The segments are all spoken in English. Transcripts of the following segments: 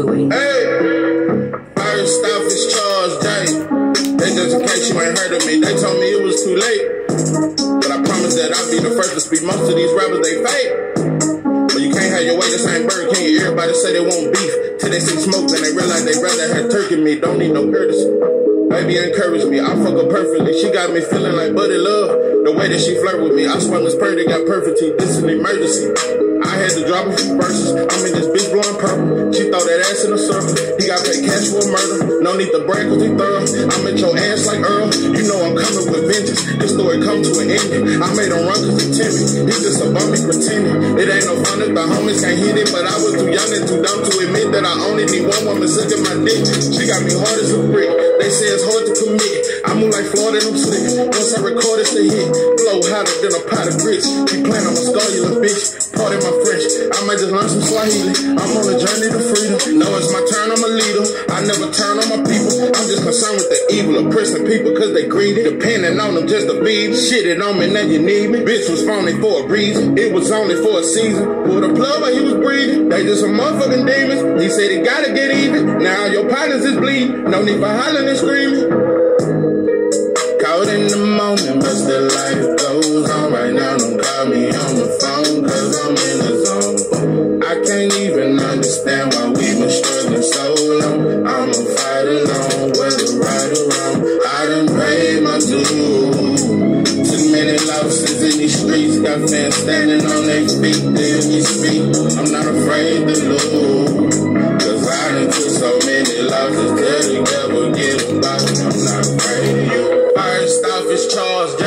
Mercury. Hey, first off is Charles J. They just in case you ain't heard of me, they told me it was too late. But I promise that I'll be the first to speak. Most of these rappers, they fake. But you can't have your way, this ain't Burger King. Everybody say they want beef till they see smoke, then they realize they rather have turkey meat. Don't need no courtesy. Baby encourage me, I fuck her perfectly. She got me feeling like buddy love. The way that she flirt with me, I swear Miss Purdy got perfect teeth. This is an emergency. I had to drop a few verses. I'm in this bitch blowing purple. She throw that ass in a circle. He got paid cash for a murder. No need to brag cause he thorough. I'm at your ass like Earl. You know I'm coming with vengeance. This story come to an ending. I made him run cause he timid. He's just a bummy pretending. It ain't no fun if the homies can't hit it. But I was too young and too dumb to admit that I only need one woman sucking my dick. She got me hard as a brick. They say it's hard to commit. I move like Florida and I'm slick. Once I record it's a hit. Flow hotter than a pot of grits. You plan on a scar, you little bitch. Pardon my French. I might just learn some Swahili. I'm on a journey to freedom. No, it's my turn, I'm a leader. I never turn on my people. I'm just concerned with the evil of pressing people cause they greedy. Depending on them just to feed. Shit it on me, now you need me. Bitch was phony for a reason. It was only for a season. Pulled a plug while he was breathing. They just some motherfucking demons. He said he gotta get even. Now your partners is bleeding. No need for hollering and screaming. Caught in the moment, but still life goes on. Right now, don't call me on the phone, cause I'm in the zone. I can't even understand why we been struggling so long. I'ma fight alone, whether right or wrong. I done paid my dues. Too many losses in these streets. Got fans standing on their feet, till we speak. I'm not afraid to lose, cause I done took so many losses till they never get back. I'm not afraid of you. First off is Charles J.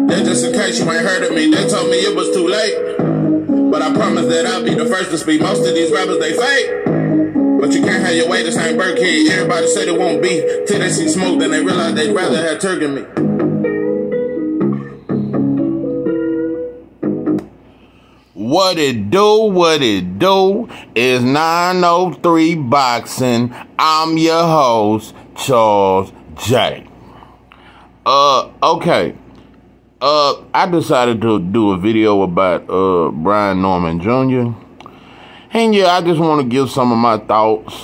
That just in case you ain't heard of me, they told me it was too late. But I promise that I'll be the first to speak. Most of these rappers, they fake. But you can't have your way, this ain't Burger King. Everybody say they won't beef till they see smoke, then they realize they'd rather have turkey meat. What it do is 903 Boxing. I'm your host, Charles J. Okay. I decided to do a video about Brian Norman Jr. And yeah, I just want to give some of my thoughts.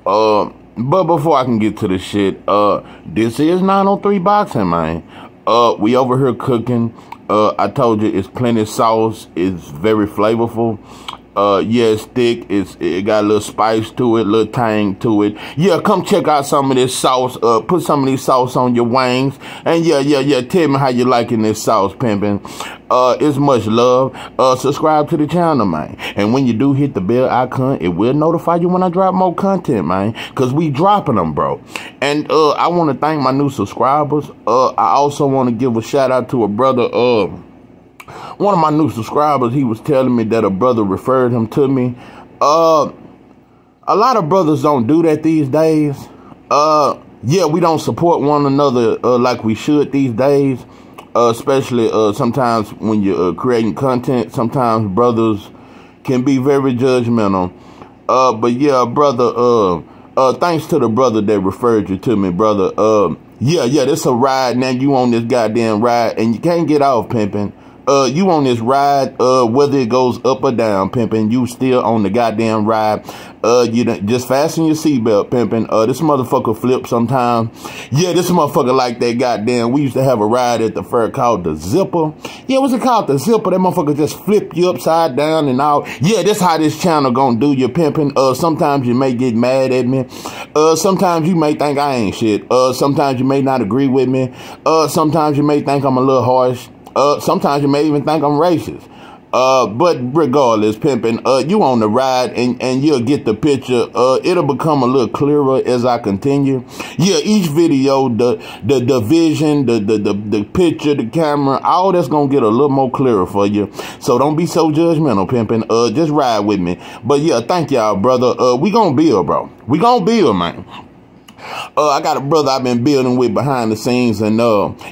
But before I can get to the shit, this is 903 Boxing, man. We over here cooking. I told you it's plenty sauce. It's very flavorful. Yeah, it's thick. It got a little spice to it, a little tang to it. Yeah, come check out some of this sauce. Put some of these sauce on your wings. And yeah. Tell me how you liking this sauce, pimping. It's much love. Subscribe to the channel, man. And when you do hit the bell icon, it will notify you when I drop more content, man. Cause we dropping them, bro. And I want to thank my new subscribers. I also want to give a shout out to a brother. One of my new subscribers, he was telling me that a brother referred him to me. A lot of brothers don't do that these days. Yeah, we don't support one another like we should these days. Especially sometimes when you're creating content, sometimes brothers can be very judgmental. But yeah, brother, thanks to the brother that referred you to me, brother. Yeah, this a ride. Now you on this goddamn ride and you can't get off, pimping. You on this ride, whether it goes up or down, pimping, you still on the goddamn ride. You just fasten your seatbelt, pimping. This motherfucker flip sometimes. Yeah, this motherfucker like that goddamn. We used to have a ride at the fair called the Zipper. Yeah, what's it called? The Zipper. That motherfucker just flip you upside down and all. Yeah, that's how this channel gonna do you, pimping. Sometimes you may get mad at me. Sometimes you may think I ain't shit. Sometimes you may not agree with me. Sometimes you may think I'm a little harsh. Sometimes you may even think I'm racist. But regardless, pimping, you on the ride and you'll get the picture. It'll become a little clearer as I continue. Yeah, each video, the vision, the picture, the camera, all that's gonna get a little more clearer for you. So don't be so judgmental, pimping. Just ride with me. But yeah, thank y'all, brother. We gonna build, bro. We gonna build, man. I got a brother I've been building with behind the scenes, and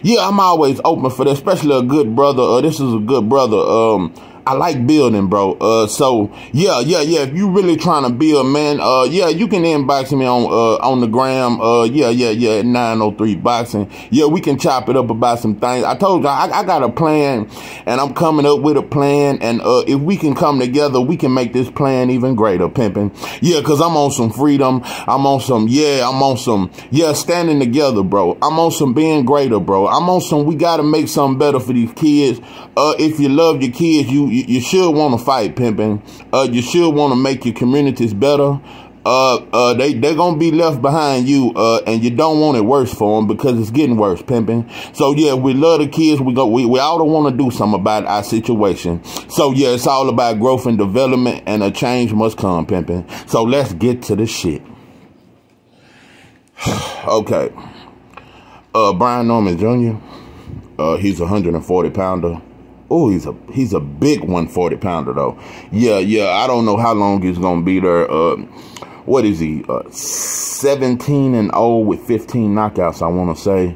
yeah, I'm always open for that, especially a good brother. This is a good brother. I like building, bro. So yeah. If you really trying to build, man, yeah, you can inbox me on the gram. Yeah, at 903 Boxing. Yeah, we can chop it up about some things. I told you I got a plan, and I'm coming up with a plan. And if we can come together, we can make this plan even greater, pimping. Yeah, cause I'm on some freedom. I'm on some standing together, bro. I'm on some being greater, bro. I'm on some. We gotta make something better for these kids. If you love your kids, you should want to fight, pimping. You should want to make your communities better. They're gonna be left behind you, and you don't want it worse for them because it's getting worse, pimping. So yeah, we love the kids. We all want to do something about our situation. So yeah, it's all about growth and development, and a change must come, pimping. So let's get to the shit. Okay. Brian Norman Jr. He's a 140 pounder. Oh, he's a big 140 pounder though. Yeah. I don't know how long he's gonna be there. What is he? 17-0 with 15 knockouts, I want to say.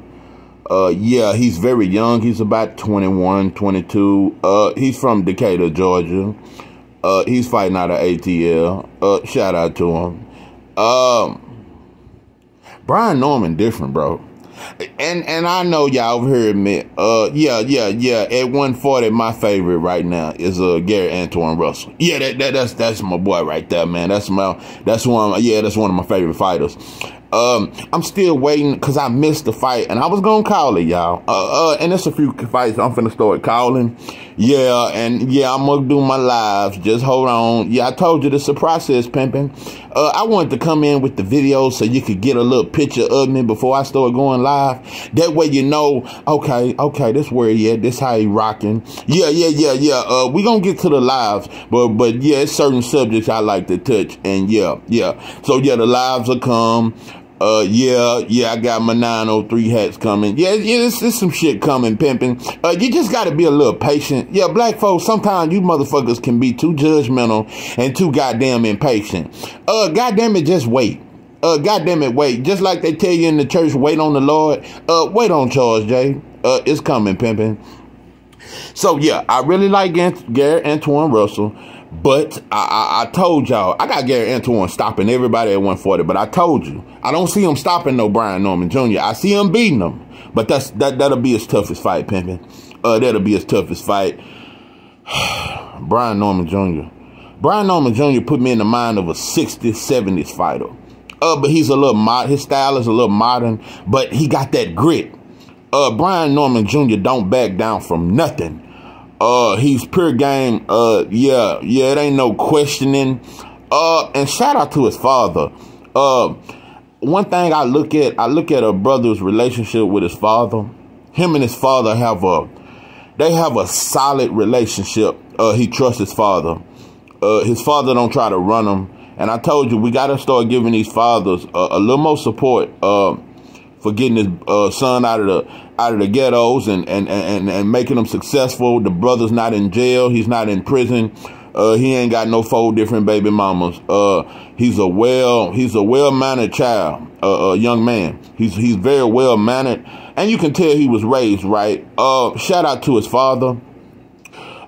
Yeah, he's very young. He's about 21, 22. He's from Decatur, Georgia. He's fighting out of ATL. Shout out to him. Brian Norman different, bro. And I know y'all over here admit, yeah. At 140, my favorite right now is Gary Antoine Russell. Yeah, that's my boy right there, man. That's one of my favorite fighters. I'm still waiting because I missed the fight, and I was gonna call it, y'all. And there's a few fights I'm finna start calling. Yeah, and yeah, I'm gonna do my lives. Just hold on. Yeah, I told you this is a process, pimping. I wanted to come in with the video so you could get a little picture of me before I start going live. That way you know, okay, this where he at, this how he rocking. Yeah. We gonna get to the lives, but yeah, it's certain subjects I like to touch, and yeah. So yeah, the lives will come. Yeah, I got my 903 hats coming. Yeah, it's some shit coming, pimping. You just gotta be a little patient. Yeah, black folks, sometimes you motherfuckers can be too judgmental and too goddamn impatient. Goddamn it, just wait. Goddamn it, wait. Just like they tell you in the church, wait on the Lord. Wait on Charles J. It's coming, pimping. So yeah, I really like Gary Antoine Russell. But I told y'all, I got Gary Antoine stopping everybody at 140. But I told you, I don't see him stopping no Brian Norman Jr. I see him beating him. But that'll be his toughest fight, pimping. That'll be his toughest fight. Brian Norman Jr. Brian Norman Jr. put me in the mind of a 60s, 70s fighter. But he's a little modern. His style is a little modern, but he got that grit. Brian Norman Jr. don't back down from nothing. He's pure game. Yeah, it ain't no questioning. And shout out to his father. One thing I look at a brother's relationship with his father. Him and his father have a solid relationship. He trusts his father. His father don't try to run him. And I told you, we got to start giving these fathers a little more support, for getting his son out of the ghettos and making them successful. The brother's not in jail. He's not in prison. He ain't got no 4 different baby mamas. He's a well-mannered child, a young man. He's very well-mannered, and you can tell he was raised right. Shout out to his father.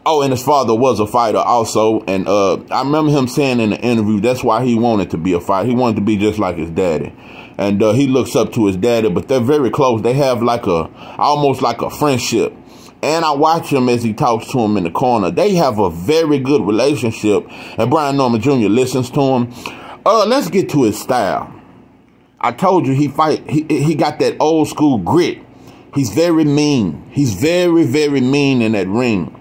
Oh, and his father was a fighter also. And I remember him saying in the interview, that's why he wanted to be a fighter. He wanted to be just like his daddy. And he looks up to his daddy, but they're very close. They have almost like a friendship. And I watch him as he talks to him in the corner. They have a very good relationship. And Brian Norman Jr. listens to him. Let's get to his style. I told you he got that old school grit. He's very mean. He's very, very mean in that ring.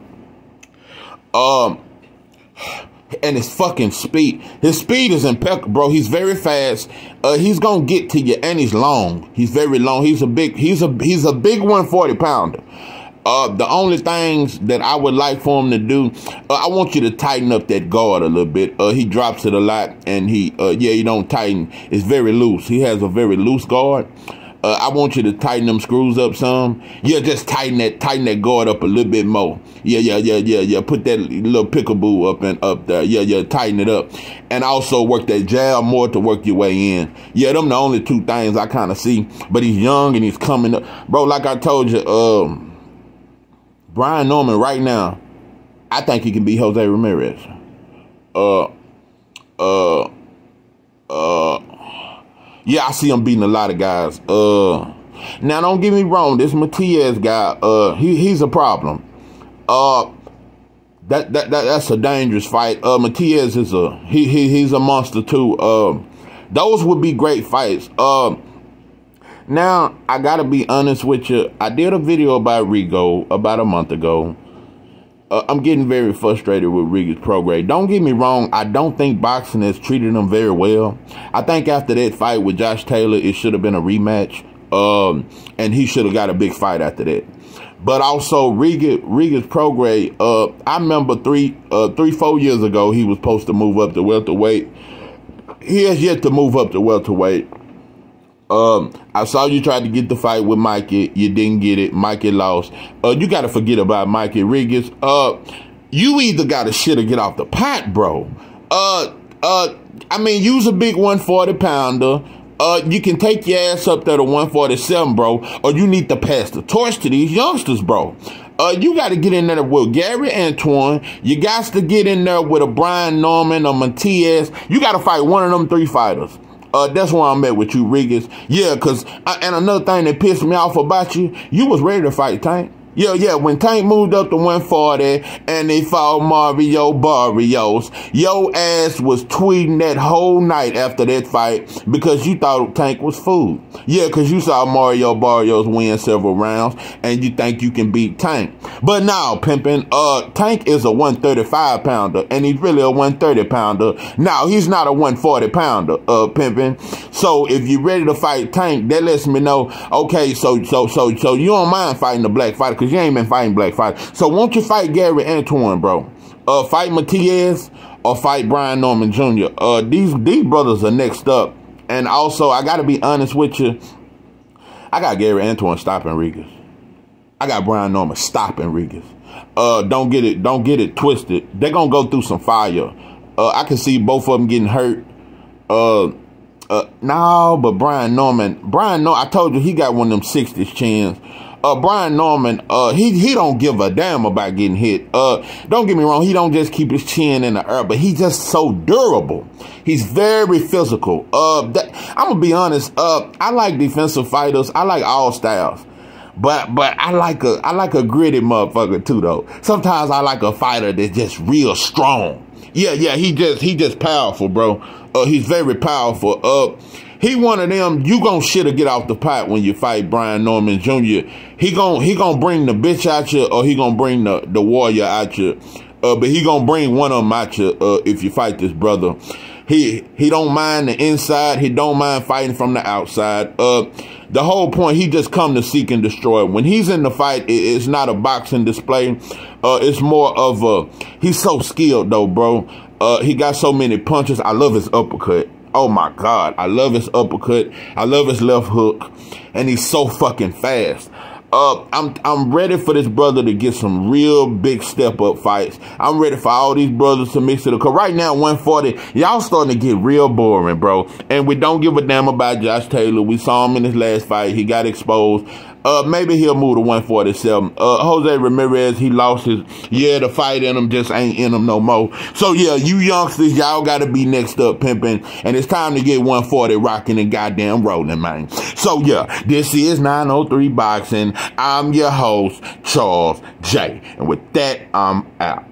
And his fucking speed. His speed is impeccable, bro. He's very fast. He's gonna get to you, and he's long. He's very long. He's a big 140 pounder. The only things that I would like for him to do, I want you to tighten up that guard a little bit. He drops it a lot, and he don't tighten. It's very loose. He has a very loose guard. I want you to tighten them screws up some. Yeah, just tighten that guard up a little bit more. Yeah. Put that little pickaboo up there. Yeah, tighten it up. And also work that jab more to work your way in. Yeah, them the only 2 things I kind of see. But he's young and he's coming up. Bro, like I told you, Brian Norman right now, I think he can beat Jose Ramirez. Yeah, I see him beating a lot of guys. Now don't get me wrong, this Matias guy, he's a problem. That's a dangerous fight. Matias is he's a monster too. Those would be great fights. Now I gotta be honest with you. I did a video about Rigo about a month ago. I'm getting very frustrated with Regis Prograis. Don't get me wrong, I don't think boxing has treated him very well. I think after that fight with Josh Taylor, it should have been a rematch. And he should have got a big fight after that. But also, Regis Prograis, I remember 4 years ago, he was supposed to move up to welterweight. He has yet to move up to welterweight. I saw you tried to get the fight with Mikey. You didn't get it. Mikey lost. You got to forget about Mikey. Regis. You either got to shit or get off the pot, bro. I mean, use a big 140-pounder. You can take your ass up there to 147, bro, or you need to pass the torch to these youngsters, bro. You got to get in there with Gary Antoine. You got to get in there with a Brian Norman or Matias. You got to fight one of them 3 fighters. That's where I'm at with you, Regis. Yeah, because, and another thing that pissed me off about you was ready to fight Tank. Yeah, when Tank moved up to 140 and they fought Mario Barrios, your ass was tweeting that whole night after that fight because you thought Tank was food. Yeah, because you saw Mario Barrios win several rounds and you think you can beat Tank. But now, pimpin', Tank is a 135-pounder and he's really a 130-pounder. Now, he's not a 140-pounder, pimpin'. So if you're ready to fight Tank, that lets me know, okay, so you don't mind fighting the black fighter because you ain't been fighting black fighters. So won't you fight Gary Antoine, bro? Fight Matias or fight Brian Norman Jr. These brothers are next up. And also, I got to be honest with you. I got Gary Antoine stopping Regis. I got Brian Norman stopping Regis. Don't get it twisted. They're going to go through some fire. I can see both of them getting hurt. No, but Brian Norman, I told you he got one of them 60s chins. Brian Norman, he don't give a damn about getting hit. Don't get me wrong, he don't just keep his chin in the air, but he's just so durable. He's very physical. I'm gonna be honest, I like defensive fighters. I like all styles. But I like a gritty motherfucker too though. Sometimes I like a fighter that's just real strong. Yeah, he just powerful, bro. He's very powerful. He one of them, you gonna shit or get off the pot when you fight Brian Norman Jr. He gonna bring the bitch out you or he gonna bring the warrior out you. But he gonna bring one of them out you if you fight this brother. He don't mind the inside. He don't mind fighting from the outside. The whole point, he just come to seek and destroy. When he's in the fight, it's not a boxing display. It's more of he's so skilled though, bro. He got so many punches. I love his uppercut. Oh my God, I love his uppercut. I love his left hook. And he's so fucking fast. I'm ready for this brother to get some real big step up fights. I'm ready for all these brothers to mix it up. Cause right now, 140, y'all starting to get real boring, bro. And we don't give a damn about Josh Taylor. We saw him in his last fight. He got exposed. Maybe he'll move to 147. Jose Ramirez, he lost his, the fight in him just ain't in him no more. So yeah, you youngsters, y'all gotta be next up pimping. And it's time to get 140 rocking and goddamn rolling, man. So yeah, this is 903 Boxing. I'm your host, Charles J. And with that, I'm out.